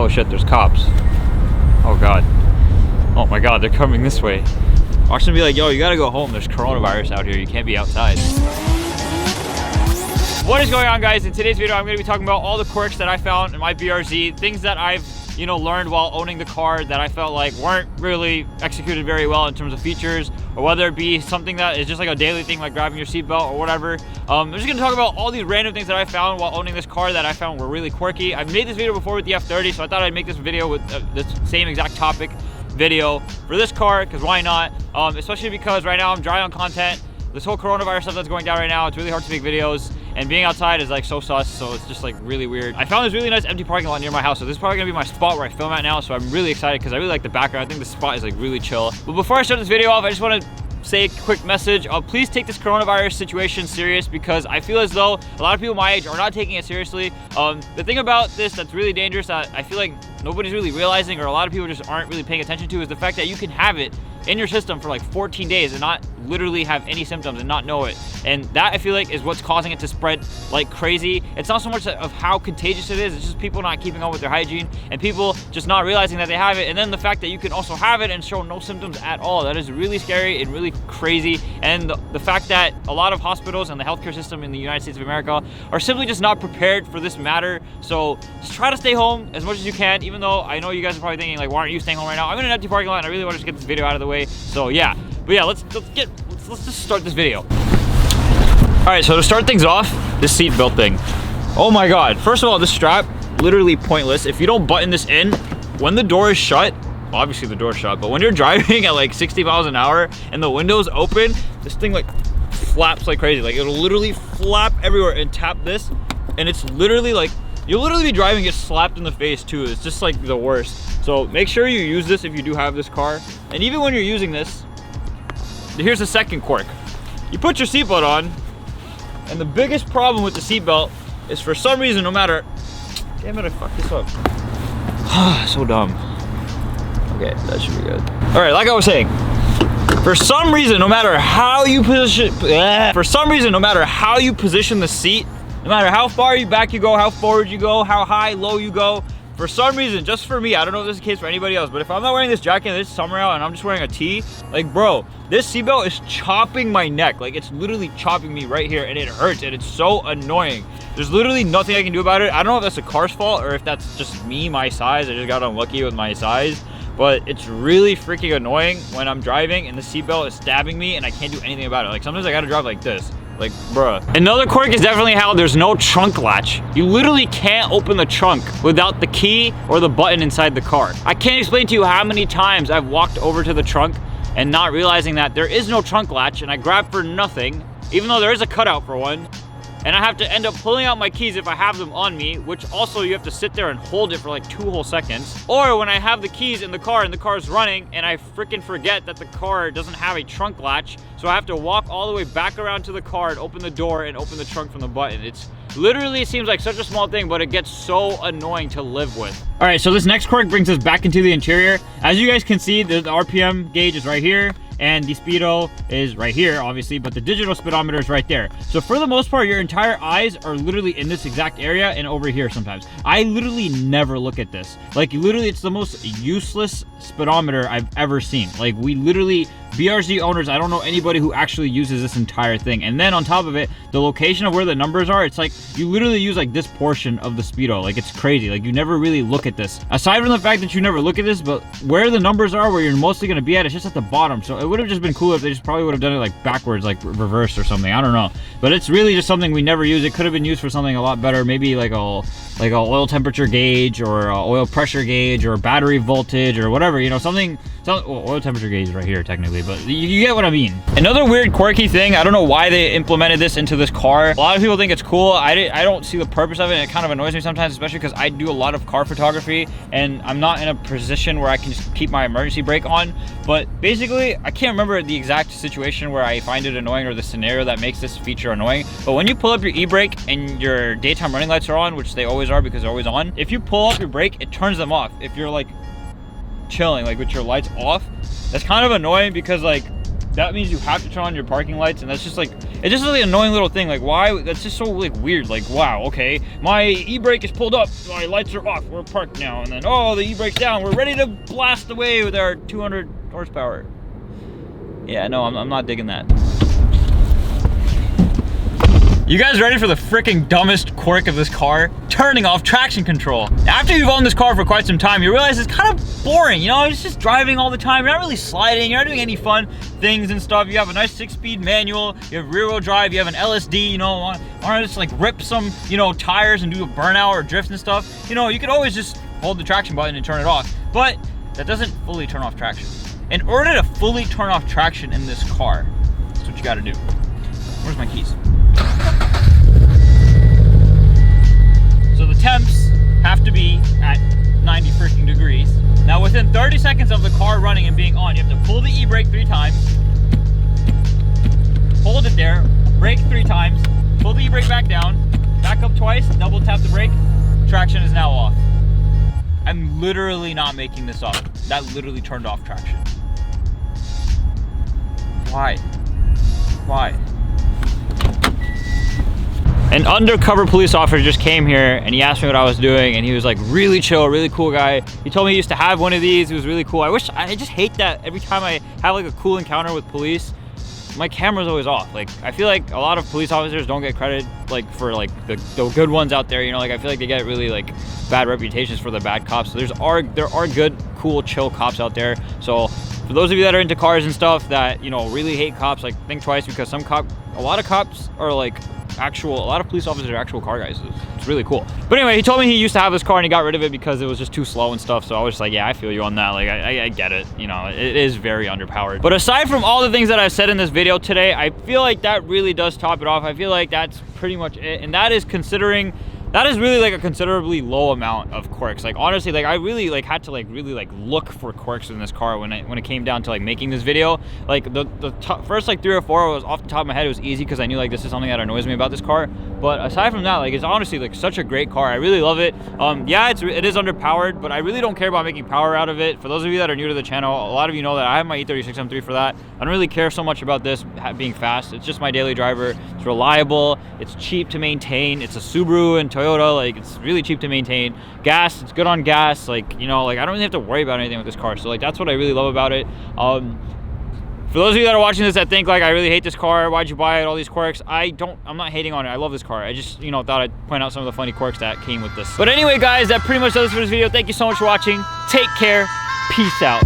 Oh shit, there's cops. Oh god. Oh my god, they're coming this way. Watch them be like, yo, you gotta go home. There's coronavirus out here. You can't be outside. What is going on, guys? In today's video, I'm gonna be talking about all the quirks that I found in my BRZ, things that I've learned while owning the car that I felt like weren't really executed very well in terms of features, or whether it be something that is just like a daily thing like grabbing your seatbelt or whatever. I'm just gonna talk about all these random things that I found while owning this car that I found were really quirky. I've made this video before with the F30, so I thought I'd make this video with this same exact topic video for this car, because why not? Especially because right now I'm dry on content. This whole coronavirus stuff that's going down right now, it's really hard to make videos, and being outside is like so sus, so it's just like really weird. I found this really nice empty parking lot near my house, so this is probably gonna be my spot where I film at now, so I'm really excited because I really like the background. I think the spot is like really chill. But before I start this video off, I just want to say a quick message. Please take this coronavirus situation serious, because I feel as though a lot of people my age are not taking it seriously. The thing about this that's really dangerous that I feel like nobody's really realizing, or a lot of people just aren't really paying attention to, is the fact that you can have it in your system for like 14 days and not literally have any symptoms and not know it. And that, I feel like, is what's causing it to spread like crazy. It's not so much of how contagious it is, it's just people not keeping up with their hygiene and people just not realizing that they have it. And then the fact that you can also have it and show no symptoms at all, that is really scary and really crazy. And the fact that a lot of hospitals and the healthcare system in the United States of America are simply just not prepared for this matter. So just try to stay home as much as you can, even though I know you guys are probably thinking like, why aren't you staying home right now? I'm in an empty parking lot and I really want to just get this video out of the way. So yeah, but yeah, let's just start this video. All right, so to start things off, this seat belt thing. Oh my god, first of all, this strap, literally pointless. If you don't button this in, when the door is shut, obviously the door's shut, but when you're driving at like 60 miles an hour and the window's open, this thing like flaps like crazy. Like it'll literally flap everywhere, and tap this, and it's literally like, you'll literally be driving, get slapped in the face too. It's just like the worst. So make sure you use this if you do have this car. And even when you're using this, here's the second quirk. You put your seatbelt on, and the biggest problem with the seatbelt is, for some reason, no matter, damn it, I fucked this up. So dumb. Okay, that should be good. All right, like I was saying, for some reason, no matter how you position, the seat, no matter how far back you go, how forward you go, how high, low you go, for some reason, just for me, I don't know if this is the case for anybody else, but if I'm not wearing this jacket and it's summer out and I'm just wearing a tee, like bro, this seatbelt is chopping my neck. Like it's literally chopping me right here, and it hurts, and it's so annoying. There's literally nothing I can do about it. I don't know if that's the car's fault or if that's just me, my size. I just got unlucky with my size. But it's really freaking annoying when I'm driving and the seatbelt is stabbing me and I can't do anything about it. Like sometimes I gotta drive like this. Like, bruh. Another quirk is definitely how there's no trunk latch. You literally can't open the trunk without the key or the button inside the car. I can't explain to you how many times I've walked over to the trunk and not realizing that there is no trunk latch, and I grab for nothing, even though there is a cutout for one. And I have to end up pulling out my keys if I have them on me, which also you have to sit there and hold it for like 2 whole seconds. Or when I have the keys in the car and the car is running and I freaking forget that the car doesn't have a trunk latch, so I have to walk all the way back around to the car and open the door and open the trunk from the button. It's literally, it seems like such a small thing, but it gets so annoying to live with. All right, so this next quirk brings us back into the interior. As you guys can see, the RPM gauge is right here, and the speedo is right here, obviously, but the digital speedometer is right there. So for the most part, your entire eyes are literally in this exact area and over here sometimes. I literally never look at this. Like literally, it's the most useless speedometer I've ever seen. Like we literally, BRZ owners, I don't know anybody who actually uses this entire thing. And then on top of it, the location of where the numbers are, it's like you literally use like this portion of the speedo. Like it's crazy. Like you never really look at this. Aside from the fact that you never look at this, but where the numbers are, where you're mostly gonna be at, it's just at the bottom. So it would have just been cool if they just probably would have done it like backwards, like reversed or something. I don't know. But it's really just something we never use. It could have been used for something a lot better. Maybe like a oil temperature gauge, or a oil pressure gauge, or battery voltage, or whatever, something, well, oil temperature gauge is right here technically, but you get what I mean. Another weird quirky thing, I don't know why they implemented this into this car. A lot of people think it's cool. I don't see the purpose of it, and it kind of annoys me sometimes, especially because I do a lot of car photography and I'm not in a position where I can just keep my emergency brake on. But basically, I can't remember the exact situation where I find it annoying, or the scenario that makes this feature annoying, but when you pull up your e-brake and your daytime running lights are on, which they always are because they're always on, if you pull up your brake, it turns them off. If you're like chilling, like with your lights off, that's kind of annoying, because like that means you have to turn on your parking lights, and that's just like, it's just really annoying little thing. Like, why? That's just so like weird. Like, wow, okay, my e-brake is pulled up, my lights are off, we're parked now, and then oh, the e-brake's down, we're ready to blast away with our 200 horsepower. Yeah, no, I'm not digging that. You guys ready for the freaking dumbest quirk of this car? Turning off traction control. After you've owned this car for quite some time, you realize it's kind of boring, you know? It's just driving all the time. You're not really sliding. You're not doing any fun things and stuff. You have a nice 6-speed manual. You have rear-wheel drive. You have an LSD, you know? Want to just like rip some, you know, tires and do a burnout or drift and stuff? You know, you could always just hold the traction button and turn it off. But that doesn't fully turn off traction. In order to fully turn off traction in this car, that's what you gotta do. Where's my keys? So the temps have to be at 90 freaking degrees. Now within 30 seconds of the car running and being on, you have to pull the e-brake 3 times, hold it there, brake 3 times, pull the e-brake back down, back up twice, double tap the brake, traction is now off. I'm literally not making this up. That literally turned off traction. Why? Why? An undercover police officer just came here and he asked me what I was doing, and he was like really chill, really cool guy. He told me he used to have one of these. It was really cool. I just hate that every time I have like a cool encounter with police, my camera's always off. Like, I feel like a lot of police officers don't get credit like for like the good ones out there, you know? Like, I feel like they get really like bad reputations for the bad cops. So there are good, cool, chill cops out there. So for those of you that are into cars and stuff that, you know, really hate cops, like, think twice, because a lot of cops are like a lot of police officers are actual car guys. It's really cool. But anyway, he told me he used to have this car and he got rid of it because it was just too slow and stuff. So I was just like, yeah, I feel you on that. Like, I get it. You know, it is very underpowered. But aside from all the things that I've said in this video today, I feel like that really does top it off. I feel like that's pretty much it. And that is really like a considerably low amount of quirks. Like, honestly, like I really like had to like really like look for quirks in this car when it came down to like making this video. Like the first like 3 or 4 was off the top of my head. It was easy because I knew like this is something that annoys me about this car. But aside from that, like, it's honestly like such a great car. I really love it. Yeah, it is underpowered, but I really don't care about making power out of it. For those of you that are new to the channel, a lot of you know that I have my E36 M3 for that. I don't really care so much about this being fast. It's just my daily driver. It's reliable. It's cheap to maintain. It's a Subaru and Toyota. Like, it's really cheap to maintain. Gas, it's good on gas. Like, you know, like I don't really have to worry about anything with this car. So like that's what I really love about it. For those of you that are watching this that think like I really hate this car, why'd you buy it, all these quirks, I'm not hating on it. I love this car. I just, you know, thought I'd point out some of the funny quirks that came with this. But anyway, guys, that pretty much does it for this video. Thank you so much for watching. Take care. Peace out.